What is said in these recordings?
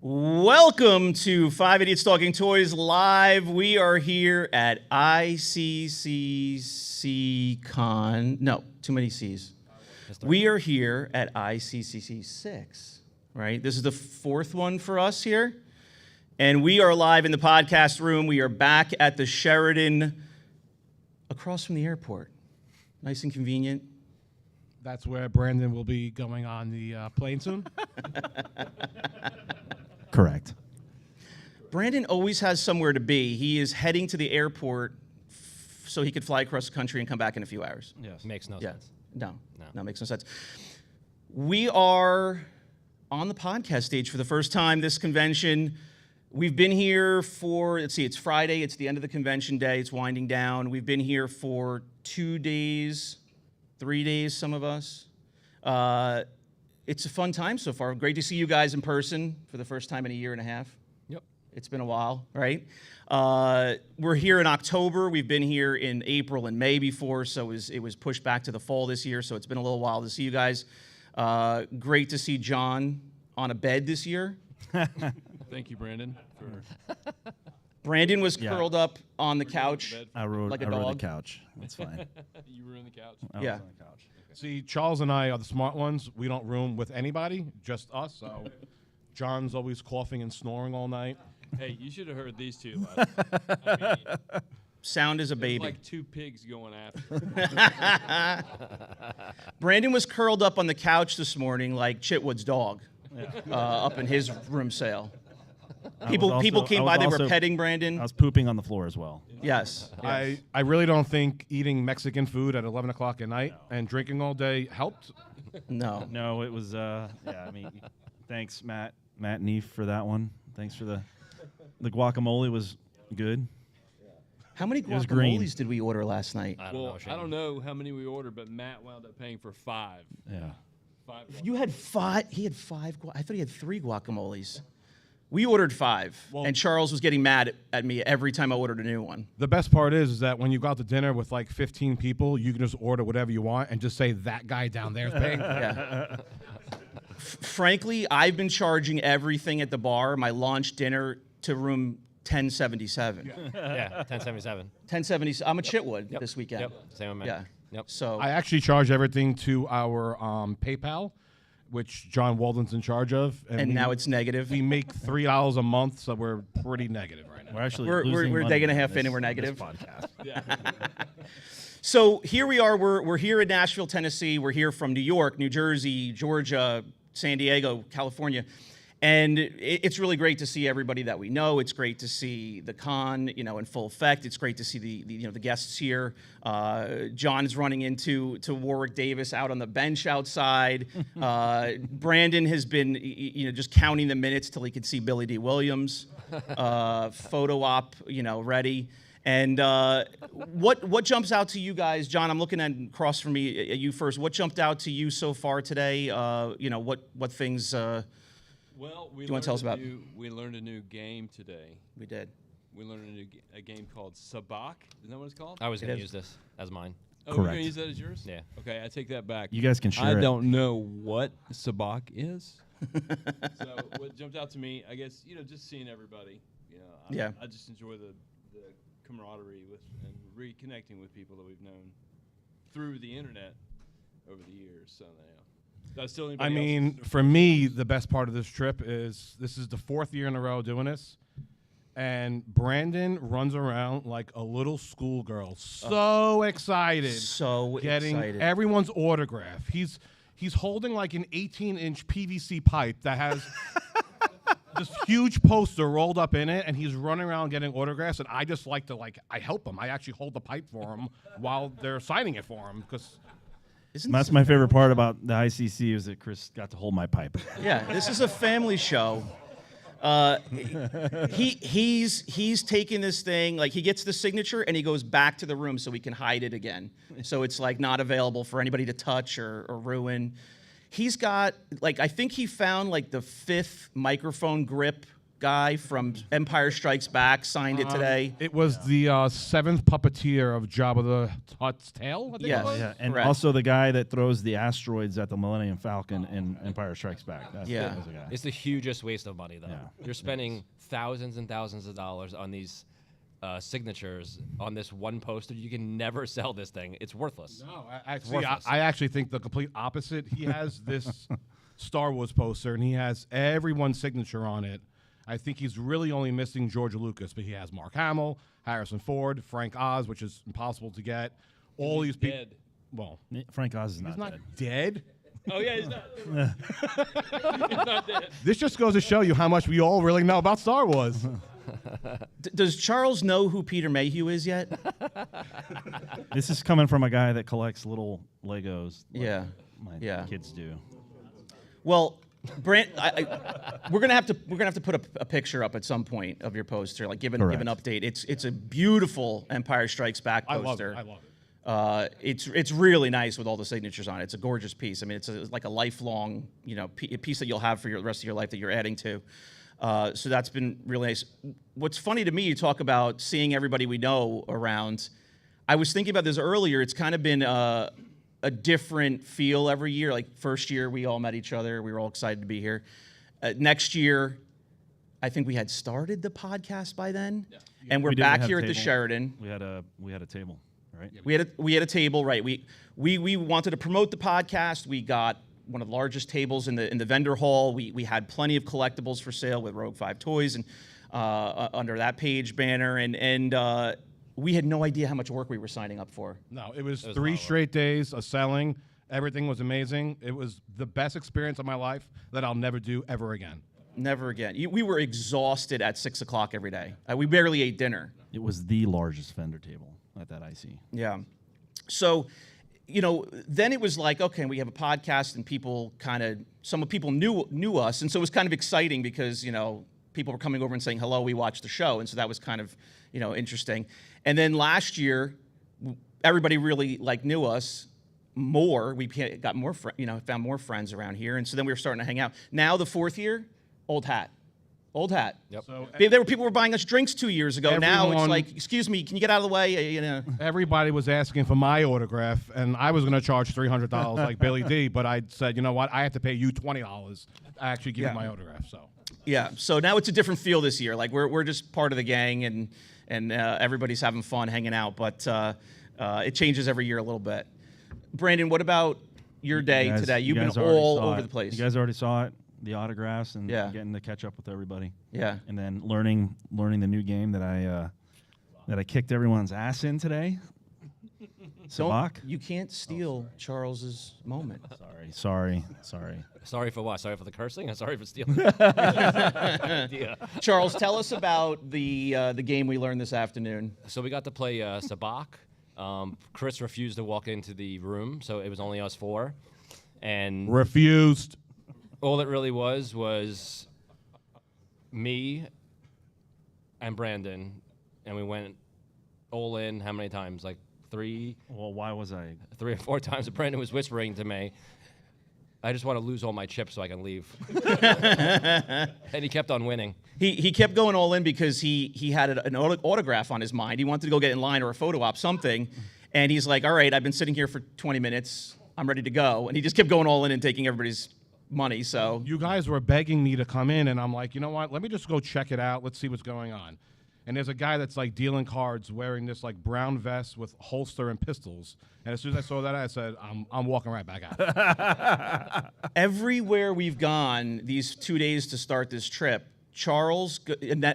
Welcome to 5 Idiots Talking Toys Live. We are here at ICCC Con. No, too many C's. We are here at ICCC 6, right? This is the fourth one for us here. And we are live in the podcast room. We are back at the Sheraton across from the airport. Nice and convenient. That's where Brandon will be going on the plane soon? Correct. Brandon always has somewhere to be. He is heading to the airport so he could fly across the country and come back in a few hours. Yes. Makes no sense. No, makes no sense. We are on the podcast stage for the first time this convention. We've been here for, let's see, it's Friday. It's the end of the convention day. It's winding down. We've been here for 2 days, 3 days, some of us. It's a fun time so far. Great to see you guys in person for the first time in a year and a half. Yep. It's been a while, right? We're here in October. We've been here in April and May before, so it was pushed back to the fall this year, so it's been a little while to see you guys. Great to see John on a bed this year. Thank you, Brandon. Brandon was curled up on the couch I rode like a dog. the couch. That's fine. You were on the couch? I Yeah. was on the couch. See, Charles and I are the smart ones. We don't room with anybody, just us. So John's always coughing and snoring all night. Hey, you should have heard these two last night. I mean, Sound is a it's baby. like two pigs going after. Brandon was curled up on the couch this morning like Chitwood's dog up in his room sale. People came by, they were petting Brandon. I was pooping on the floor as well. Yes. I really don't think eating Mexican food at 11 o'clock at night and drinking all day helped. No. No, it was, thanks, Matt and Eve, for that one. Thanks for the guacamole was good. How many was green. guacamoles did we order last night? I don't know. I don't know how many we ordered, but Matt wound up paying for 5. Yeah. 5 You had 5. He had 5. I thought he had 3 guacamoles. We ordered 5, and Charles was getting mad at me every time I ordered a new one. The best part is that when you go out to dinner with like 15 people, you can just order whatever you want and just say that guy down there is paying. Yeah. Frankly, I've been charging everything at the bar, my lunch, dinner, to room 1077. Yeah, 1077. 1070. I'm a Chitwood this weekend. Yep. Same with me. Yeah. Yep. So I actually charge everything to our PayPal, which John Walden's in charge of. and now it's negative. We make $3 a month, so we're pretty negative right now. We're actually We're losing a money day and a on half in this- and we're negative. this podcast. So here we are. We're here in Nashville, Tennessee. We're here from New York, New Jersey, Georgia, San Diego, California. And it's really great to see everybody that we know. It's great to see the con, in full effect. It's great to see the guests here. John is running into Warwick Davis out on the bench outside. Brandon has been, just counting the minutes till he could see Billy D. Williams. Photo op, ready. And what jumps out to you guys, John? I'm looking across from me at you first. What jumped out to you so far today? What things? Well, you wanna tell us about? We learned a new game today. We did. We learned a game called Sabak. Isn't that what it's called? I was going It to is. use this as mine. Oh, we're going Correct. to use that as yours? Yeah. Okay, I take that back. You guys can share I it. don't know what Sabak is. So what jumped out to me, I guess, just seeing everybody. Yeah. I just enjoy the camaraderie with and reconnecting with people that we've known through the internet over the years. So yeah. That's still anybody I mean, for me, the best part of this trip is this is the 4th year in a row doing this. And Brandon runs around like a little schoolgirl, so excited. So getting excited. everyone's autograph. He's holding like an 18-inch PVC pipe that has this huge poster rolled up in it, and he's running around getting autographs. And I just like to I help him. I actually hold the pipe for him while they're signing it for him because. That's my favorite part about the ICC is that Chris got to hold my pipe. Yeah, this is a family show. He's taking this thing, like he gets the signature and he goes back to the room so he can hide it again. So it's like not available for anybody to touch or ruin. He's got, I think he found the 5th microphone grip guy from Empire Strikes Back signed it today. It was the seventh puppeteer of Jabba the Hutt's tail, I think Yes. it was. Yeah, and Correct. also the guy that throws the asteroids at the Millennium Falcon in Empire Strikes Back. That's Yeah. that's the guy. It's the hugest waste of money, though. Yeah. You're spending thousands and thousands of dollars on these signatures on this one poster. You can never sell this thing. It's worthless. No, I worthless. actually think the complete opposite. He has this Star Wars poster, and he has everyone's signature on it. I think he's really only missing George Lucas, but he has Mark Hamill, Harrison Ford, Frank Oz, which is impossible to get. All these people. Dead. Well, Frank Oz is he's not not dead. dead. Oh yeah, he's not. He's not dead. This just goes to show you how much we all really know about Star Wars. Does Charles know who Peter Mayhew is yet? This is coming from a guy that collects little Legos. like Yeah. my Yeah. kids do. Well, Brent, we're gonna have to put a picture up at some point of your poster, like give an update. It's a beautiful Empire Strikes Back I love poster. it. I love it. It's really nice with all the signatures on it. It's a gorgeous piece. I mean, it's like a lifelong, piece that you'll have for the rest of your life that you're adding to. So that's been really nice. What's funny to me, you talk about seeing everybody we know around. I was thinking about this earlier. It's kind of been a different feel every year. Like first year, we all met each other. We were all excited to be here. Next year, I think we had started the podcast by then, and we're We didn't back have here a at the table. Sheraton. We had a table, right? We had a table, right? We wanted to promote the podcast. We got one of the largest tables in the vendor hall. We had plenty of collectibles for sale with Rogue 5 Toys and under that page banner, and we had no idea how much work we were signing up for. No, it was was a lot 3 of work. straight days of selling. Everything was amazing. It was the best experience of my life that I'll never do ever again. Never again. We were exhausted at 6 o'clock every day. We barely ate dinner. It was the largest vendor table at that IC. Yeah. So, then it was like, okay, we have a podcast, and some people knew us, and so it was kind of exciting because people were coming over and saying hello. We watched the show, and so that was kind of interesting. And then last year, everybody really knew us more. We got more, found more friends around here, and so then we were starting to hang out. Now the 4th year, old hat. Yep. So People were buying us drinks 2 years ago. Now it's Everyone- like, excuse me, can you get out of the way? everybody was asking for my autograph, and I was going to charge $300 like Billy D, but I said, you know what? I have to pay you $20 to actually give you my autograph. So Yeah. So now it's a different feel this year. Like we're just part of the gang, and everybody's having fun hanging out. But it changes every year a little bit. Brandon, what about your day You guys- today? You've you been guys already all saw over it. the place. You guys already saw it, the autographs, and Yeah. getting to catch up with everybody. Yeah. And then learning the new game that I kicked everyone's ass in today. Sabak. You can't steal Charles's moment. Sorry. Sorry for what? Sorry for the cursing? I'm sorry for stealing. Yeah. Charles, tell us about the game we learned this afternoon. So we got to play Sabak. Chris refused to walk into the room, so it was only us 4. And refused. all it really was me and Brandon, and we went all in how many times? Like 3 Well, why was I? or 4 times. And Brandon was whispering to me, I just want to lose all my chips so I can leave. And he kept on winning. He kept going all in because he had an autograph on his mind. He wanted to go get in line or a photo op, something. And he's like, all right, I've been sitting here for 20 minutes. I'm ready to go. And he just kept going all in and taking everybody's money. So You guys were begging me to come in, and I'm like, you know what? Let me just go check it out. Let's see what's going on. And there's a guy that's dealing cards wearing this brown vest with holster and pistols. And as soon as I saw that, I said, I'm walking right back out. everywhere we've gone these 2 days to start this trip, Charles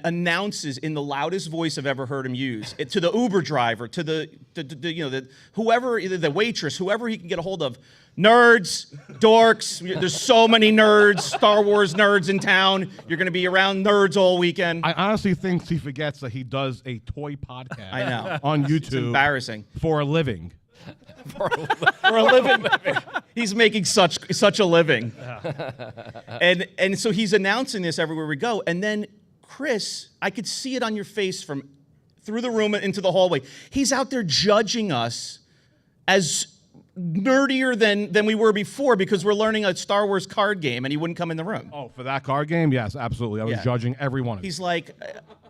announces in the loudest voice I've ever heard him use to the Uber driver, to the whoever, either the waitress, whoever he can get a hold of. Nerds, dorks. There's so many nerds, Star Wars nerds in town. You're going to be around nerds all weekend. I honestly think he forgets that he does a toy podcast I know. on It's YouTube embarrassing. for a living. For a living. He's making such a living. And so he's announcing this everywhere we go. And then Chris, I could see it on your face from through the room into the hallway. He's out there judging us as nerdier than we were before because we're learning a Star Wars card game, and he wouldn't come in the room. Oh, for that card game? Yes, absolutely. I was Yeah. judging every one of them. He's like,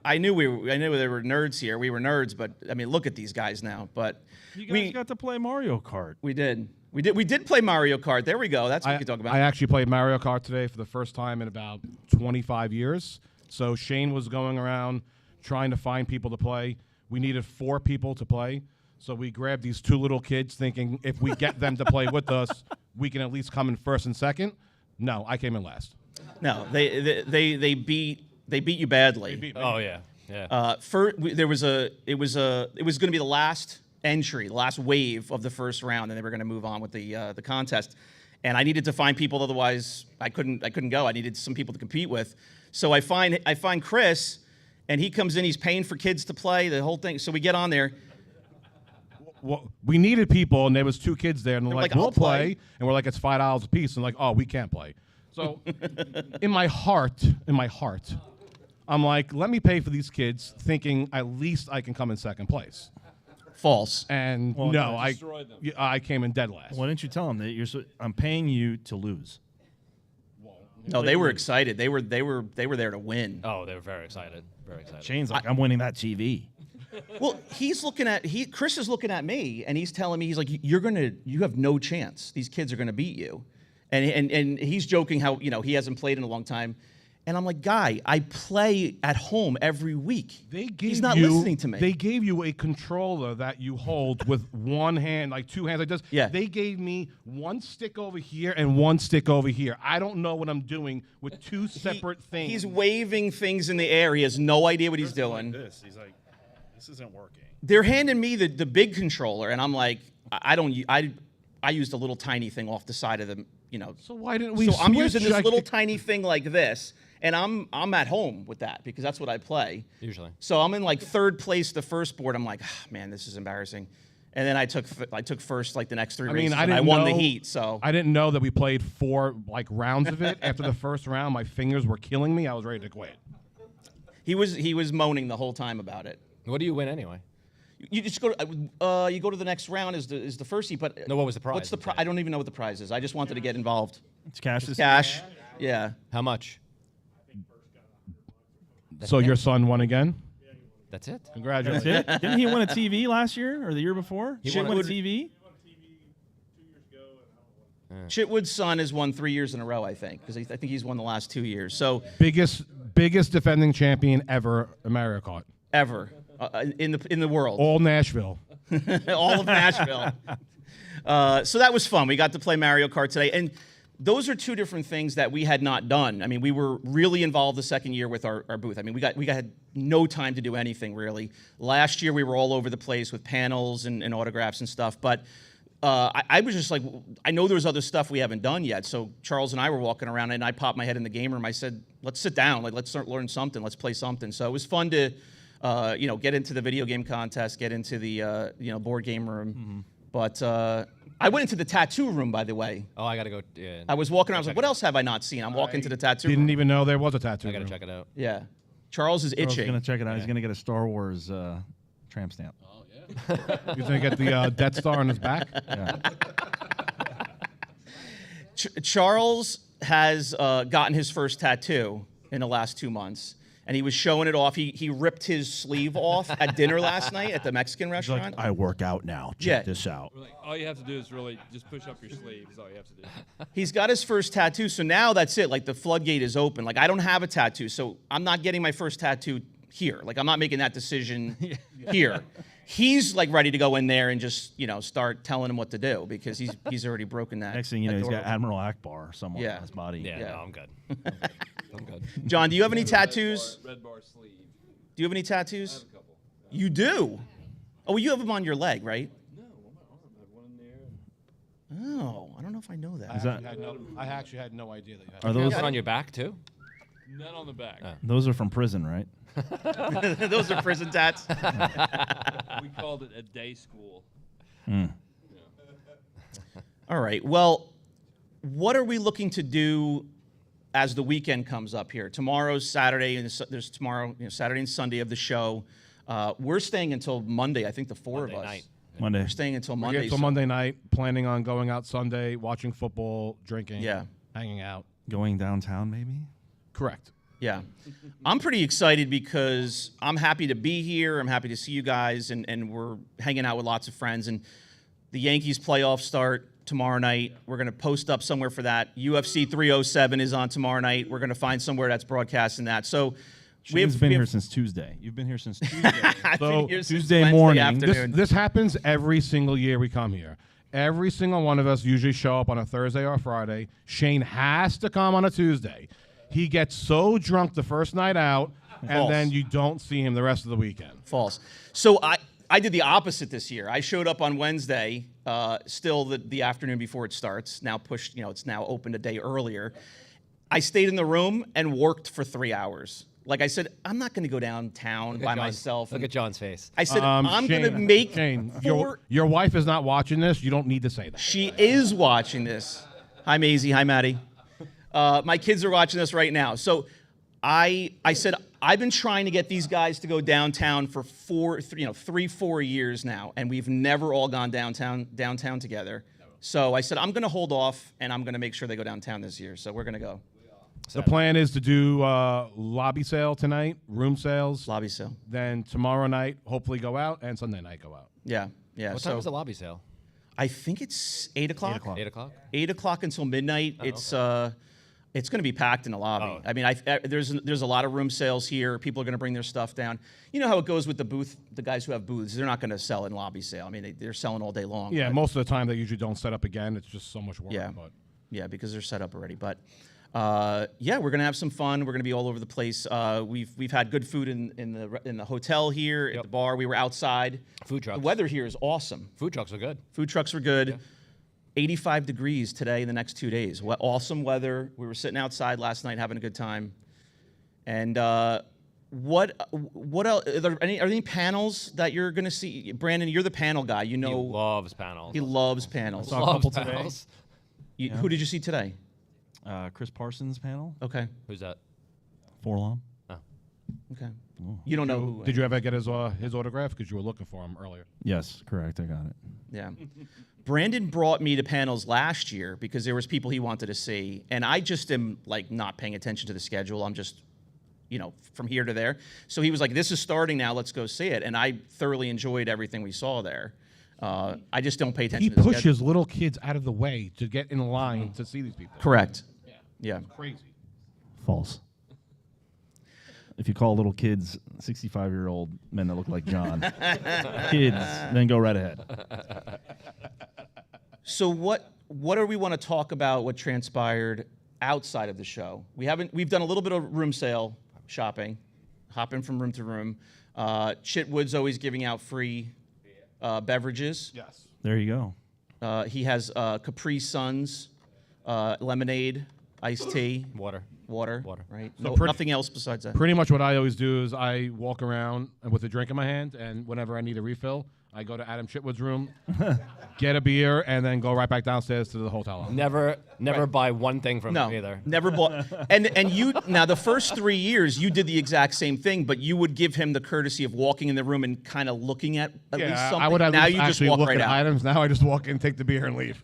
I knew there were nerds here. We were nerds, but I mean, look at these guys now. But You guys got to play Mario Kart. we did play Mario Kart. There we go. That's what we could talk about. I actually played Mario Kart today for the first time in about 25 years. So Shane was going around trying to find people to play. We needed 4 people to play. So we grabbed these 2 little kids thinking if we get them to play with us, we can at least come in first and second. No, I came in last. No, they beat you badly. Oh yeah, yeah. It was going to be the last entry, the last wave of the first round, and they were going to move on with the contest. And I needed to find people, otherwise I couldn't go. I needed some people to compete with. So I find Chris, and he comes in. He's paying for kids to play the whole thing. So we get on there. Well, we needed people, and there was 2 kids there, and they're like, like, we'll "I'll play." play. And we're like, it's $5 a piece. And like, oh, we can't play. So in my heart, I'm like, let me pay for these kids, thinking at least I can come in second place. False. And Well, no, you I destroyed them. I came in dead last. Why didn't you tell them that I'm paying you to lose? No, they were excited. They were there to win. Oh, they were very excited. Very excited. Shane's like, I'm winning that TV. Well, Chris is looking at me, and he's telling me, he's like, you have no chance. These kids are gonna beat you, and he's joking how he hasn't played in a long time, and I'm like, guy, I play at home every week. He's not listening to me. They gave you a controller that you hold with one hand, like 2 hands like this. Yeah. They gave me 1 stick over here and 1 stick over here. I don't know what I'm doing with 2 separate things. He's waving things in the air. He has no idea what he's doing. He's like, this isn't working. They're handing me the big controller, and I'm like, I used a little tiny thing off the side of the, So why didn't we So I'm switch? using this I little could- tiny thing like this, and I'm at home with that because that's what I play. Usually. So I'm in like 3rd place the first board. I'm like, man, this is embarrassing. And then I took first like the next 3 races. I and didn't I won the know- heat. So I didn't know that we played 4 like rounds of it. After the first round, my fingers were killing me. I was ready to quit. he was moaning the whole time about it. What do you win anyway? You just go to the next round is the first heat. But No, what was the prize? What's the prize? I don't even know what the prize is. I just wanted to get involved. It's cash. Cash. Yeah. How much? So your son won again? That's it. Congratulations. That's it? Didn't he win a TV last year or the year before? He won a won- TV? Chitwood's son has won 3 years in a row, I think, because I think he's won the last 2 years. So biggest defending champion ever in Mario Kart. ever in the world. All Nashville. All of Nashville. So that was fun. We got to play Mario Kart today. And those are 2 different things that we had not done. I mean, we were really involved the second year with our booth. I mean, we had no time to do anything, really. Last year, we were all over the place with panels and autographs and stuff. But I was just like, I know there was other stuff we haven't done yet. So Charles and I were walking around, and I popped my head in the game room. I said, let's sit down. Like, let's start learning something. Let's play something. So it was fun to get into the video game contest, get into the board game room. Mm-hmm. But I went into the tattoo room, by the way. Oh, I gotta go. Yeah, I was walking around. I was like, what else have I not seen? I'm walking to the tattoo Didn't room. even know there was a tattoo. I gotta room. check it out. Yeah. Charles is He's itching. gonna check it out. He's gonna get a Star Wars tramp stamp. He's gonna get the Death Star on his back. Yeah. Charles has gotten his first tattoo in the last 2 months, and he was showing it off. He ripped his sleeve off at dinner last night at the Mexican He's like, restaurant. I work out now. Check Yeah. this out. We're like, all you have to do is really just push up your sleeve. Is all you have to do. He's got his first tattoo, so now that's it. Like, the floodgate is open. Like, I don't have a tattoo, so I'm not getting my first tattoo here. Like, I'm not making that decision here. He's like ready to go in there and just start telling him what to do because he's already broken that. Next thing you know, he's door got open. Admiral Akbar somewhere Yeah. on his body. Yeah, Yeah. no, I'm good. I'm good. John, do you have any tattoos? Red bar sleeve. Do you have any tattoos? I have a couple. You do? Oh, well, you have them on your leg, right? No, on my arm. I have one in there. Oh, I don't know if I know that. I actually had no idea that you had. Are those Is it on your back too? None on the back. those are from prison, right? Those are prison tats. We called it a day school. All right. Well, what are we looking to do as the weekend comes up here? Tomorrow's Saturday, and there's tomorrow, Saturday and Sunday of the show. We're staying until Monday. I think the four Monday of us. night. Monday. We're staying until We're Monday. here until so- Monday night, planning on going out Sunday, watching football, drinking, Yeah. hanging out. Going downtown, maybe? Correct. Yeah. I'm pretty excited because I'm happy to be here. I'm happy to see you guys, and we're hanging out with lots of friends. And the Yankees playoffs start tomorrow night. We're going to post up somewhere for that. UFC 307 is on tomorrow night. We're going to find somewhere that's broadcasting that. So Shane's been here since Tuesday. You've been here since Tuesday. I've So, been here since Tuesday Wednesday morning. afternoon. This happens every single year we come here. Every single one of us usually show up on a Thursday or Friday. Shane has to come on a Tuesday. He gets so drunk the first night out, and False. then you don't see him the rest of the weekend. False. So I did the opposite this year. I showed up on Wednesday, still the afternoon before it starts. Now pushed, it's now opened a day earlier. I stayed in the room and worked for 3 hours. Like I said, I'm not going to go downtown by myself. Look and- at John's face. I said, I'm going to Shane, make Shane, four. your wife is not watching this. You don't need to say that. She is watching this. Hi, Maisie. Hi, Maddie. My kids are watching this right now. So I said, I've been trying to get these guys to go downtown for 4 years now, and we've never all gone downtown together. So I said, I'm going to hold off, and I'm going to make sure they go downtown this year. So we're going to go. The plan is to do lobby sale tonight, room sales. Lobby sale. Then tomorrow night, hopefully go out, and Sunday night go out. Yeah. What So time is the lobby sale? I think it's 8 o'clock. 8 o'clock. 8 o'clock? 8 o'clock until midnight. It's going to be packed in the lobby. Oh. I mean, there's a lot of room sales here. People are going to bring their stuff down. You know how it goes with the booth. The guys who have booths, they're not going to sell in lobby sale. I mean, they're selling all day long. Yeah, but- most of the time they usually don't set up again. It's just so much work. Yeah. But Yeah, because they're set up already. But yeah, we're gonna have some fun. We're gonna be all over the place. We've had good food in the hotel here at the bar. We were outside. Food trucks. The weather here is awesome. Food trucks are good. Food trucks were good. 85 degrees today in the next 2 days. Awesome weather. We were sitting outside last night having a good time. And what else? Are there any panels that you're gonna see? Brandon, you're the panel guy. You He know loves panels. he loves panels. saw a couple Loves today. panels. Who did you see today? Chris Parsons' panel. Okay. Who's that? Forlom. Okay. You don't know who. did you ever get his autograph? Because you were looking for him earlier. Yes, correct. I got it. Yeah. Brandon brought me to panels last year because there was people he wanted to see, and I just am like not paying attention to the schedule. I'm just, from here to there. So he was like, "This is starting now. Let's go see it." And I thoroughly enjoyed everything we saw there. I just don't pay attention. He to the schedule. pushes little kids out of the way to get in line to see these people. Correct. Yeah. Crazy. False. If you call little kids 65-year-old men that look like John kids, then go right ahead. So what do we want to talk about? What transpired outside of the show? We've done a little bit of room sale shopping, hopping from room to room. Chitwood's always giving out free beverages. Yes. There you go. He has Capri Suns, lemonade, iced tea, Water. water, right? So pretty- Nothing else besides that. Pretty much what I always do is I walk around with a drink in my hand, and whenever I need a refill, I go to Adam Chitwood's room, get a beer, and then go right back downstairs to the hotel. Never buy one thing from No, him either. never bought. And you now the first 3 years you did the exact same thing, but you would give him the courtesy of walking in the room and kind of looking at least something. I would at now least you just actually walk look right at out. items. Now I just walk in, take the beer, and leave.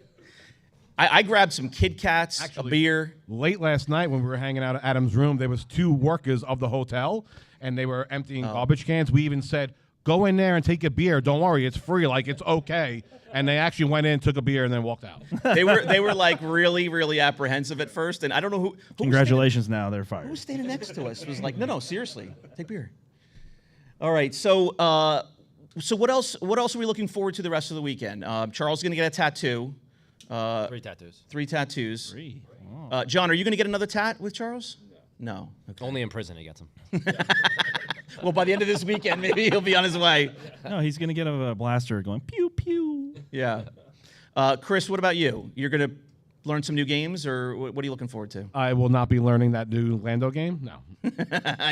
I grabbed some Kit Kats, a beer. Late last night when we were hanging out at Adam's room, there was 2 workers of the hotel, and they were emptying garbage cans. We even said, go in there and take a beer. Don't worry, it's free. Like, it's okay. And they actually went in, took a beer, and then walked out. They were like really, really appressive at first, and I don't know who. Congratulations, now they're Who fired. was standing next to us? Was like, no, seriously, take beer. All right, so what else? What else are we looking forward to the rest of the weekend? Charles is gonna get a tattoo. 3 tattoos. 3 tattoos. 3. John, are you gonna get another tat with Charles? No. Okay. Only in prison he gets them. Well, by the end of this weekend, maybe he'll be on his way. No, he's gonna get a blaster going pew pew. Yeah. Chris, what about you? You're gonna learn some new games, or what are you looking forward to? I will not be learning that new Lando game. No.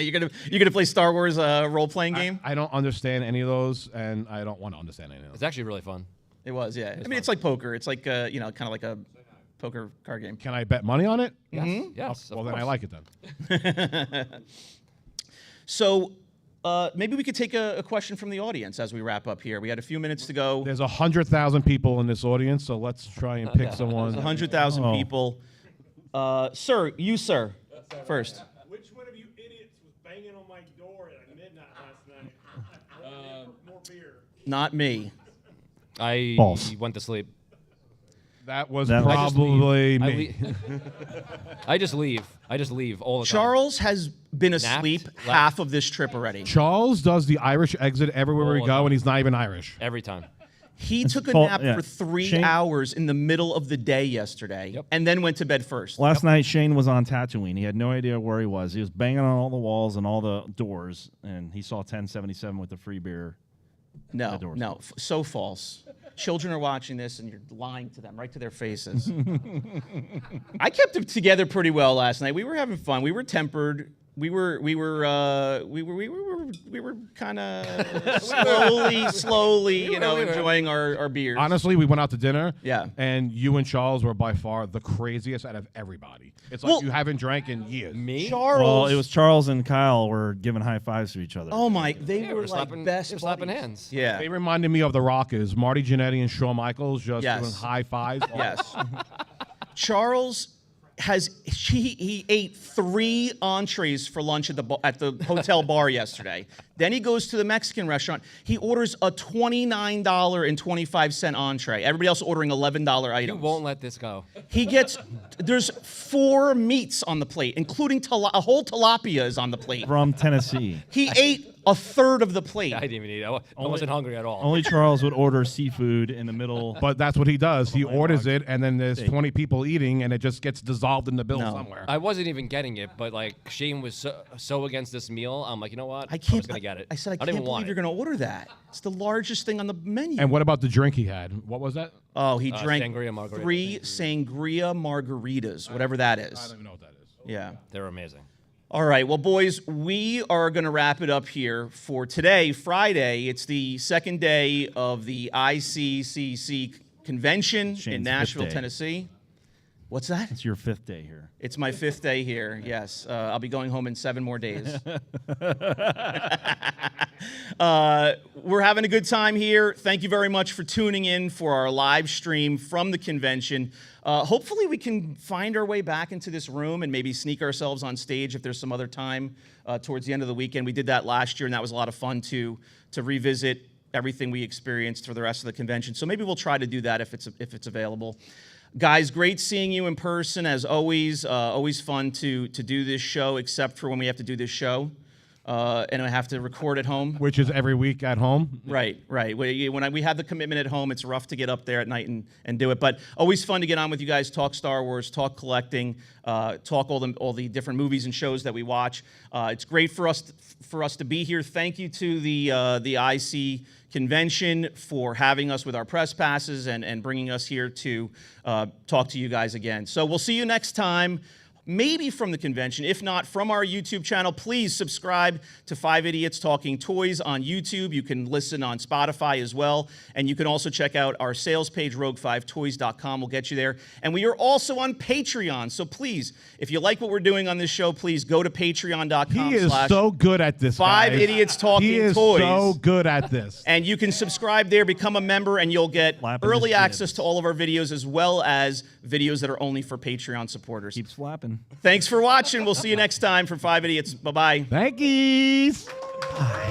You're gonna play Star Wars role playing game? I don't understand any of those, and I don't want to understand any of It's those. actually really fun. It was, yeah. I mean, it's like poker. It's like kind of like a poker card game. Can I bet money on it? Yes. Yes. Well, of then I course. like it then. So, maybe we could take a question from the audience as we wrap up here. We had a few minutes to go. There's 100,000 people in this audience, so let's try and pick someone. 100,000 people. Sir, you, sir, first. Which one of you idiots was banging on my door at midnight last night? More beer. Not me. I False. went to sleep. That was That- probably I me. I just leave. I just leave all the time. Charles has been asleep half of this trip already. Charles does the Irish exit everywhere we All the go, time. and he's not even Irish. Every time. He took a Fault- nap yeah. for 3 Shane- hours in the middle of the day yesterday, Yep. and then went to bed first. Last night, Shane was on Tatooine. He had no idea where he was. He was banging on all the walls and all the doors, and he saw 1077 with the free beer. No, The door's no, so false. Children are watching this, and you're lying to them right to their faces. I kept it together pretty well last night. We were having fun. We were tempered. We were kind of slowly, enjoying our beers. Honestly, we went out to dinner. Yeah. And you and Charles were by far the craziest out of everybody. It's like Well- you haven't drank in years. Me? Charles. Well, it was Charles and Kyle were giving high fives to each other. Oh my! They Yeah, were we're like slapping- best. they were slapping buddies. hands. Yeah. They reminded me of the Rockers, Marty Jannetty and Shawn Michaels, just Yes. doing high fives. Yes. Charles he ate 3 entrees for lunch at the hotel bar yesterday. Then he goes to the Mexican restaurant. He orders a $29.25 entree. Everybody else ordering $11 You items. won't let this go. He gets there's 4 meats on the plate, including a whole tilapia is on the plate. From Tennessee. He ate a third of the plate. I didn't even eat. I wasn't hungry at all. Only Charles would order seafood in the middle. But that's what he does. He orders dog. it, and then there's 20 people eating, and it just gets dissolved in the bill No. somewhere. I wasn't even getting it, but like Shane was so against this meal. I'm like, you know what? I I'm can't. just gonna get it. I said I don't can't even want believe you're it. going to order that. It's the largest thing on the menu. And what about the drink he had? What was that? Oh, he drank sangria margarita. 3 sangria margaritas, whatever that I is. don't even know what that is. Yeah. They're amazing. All right. Well, boys, we are going to wrap it up here for today, Friday. It's the second day of the ICCC convention Shane's in fifth Nashville, day. Tennessee. What's that? It's your 5th day here. It's my 5th day here. Yes. I'll be going home in 7 more days. We're having a good time here. Thank you very much for tuning in for our live stream from the convention. Hopefully we can find our way back into this room and maybe sneak ourselves on stage if there's some other time towards the end of the weekend. We did that last year, and that was a lot of fun to revisit everything we experienced for the rest of the convention. So maybe we'll try to do that if it's available. Guys, great seeing you in person as always. Always fun to do this show, except for when we have to do this show and I have to record at home. Which is every week at home. Right. When we have the commitment at home, it's rough to get up there at night and do it. But always fun to get on with you guys, talk Star Wars, talk collecting, talk all the different movies and shows that we watch. It's great for us to be here. Thank you to the IC convention for having us with our press passes and bringing us here to talk to you guys again. So we'll see you next time. Maybe from the convention. If not, from our YouTube channel, please subscribe to 5 Idiots Talking Toys on YouTube. You can listen on Spotify as well. And you can also check out our sales page, rogue5toys.com will get you there. And we are also on Patreon. So please, if you like what we're doing on this show, please go to patreon.com. He is so good at this. 5 guys. Idiots Talking He is Toys. so good at this. And you can subscribe there, become a member, and you'll get Flapping early his access jibs. to all of our videos as well as videos that are only for Patreon supporters. Keeps flapping. Thanks for watching. We'll see you next time for 5 Idiots. Bye-bye. Thank yous. Bye.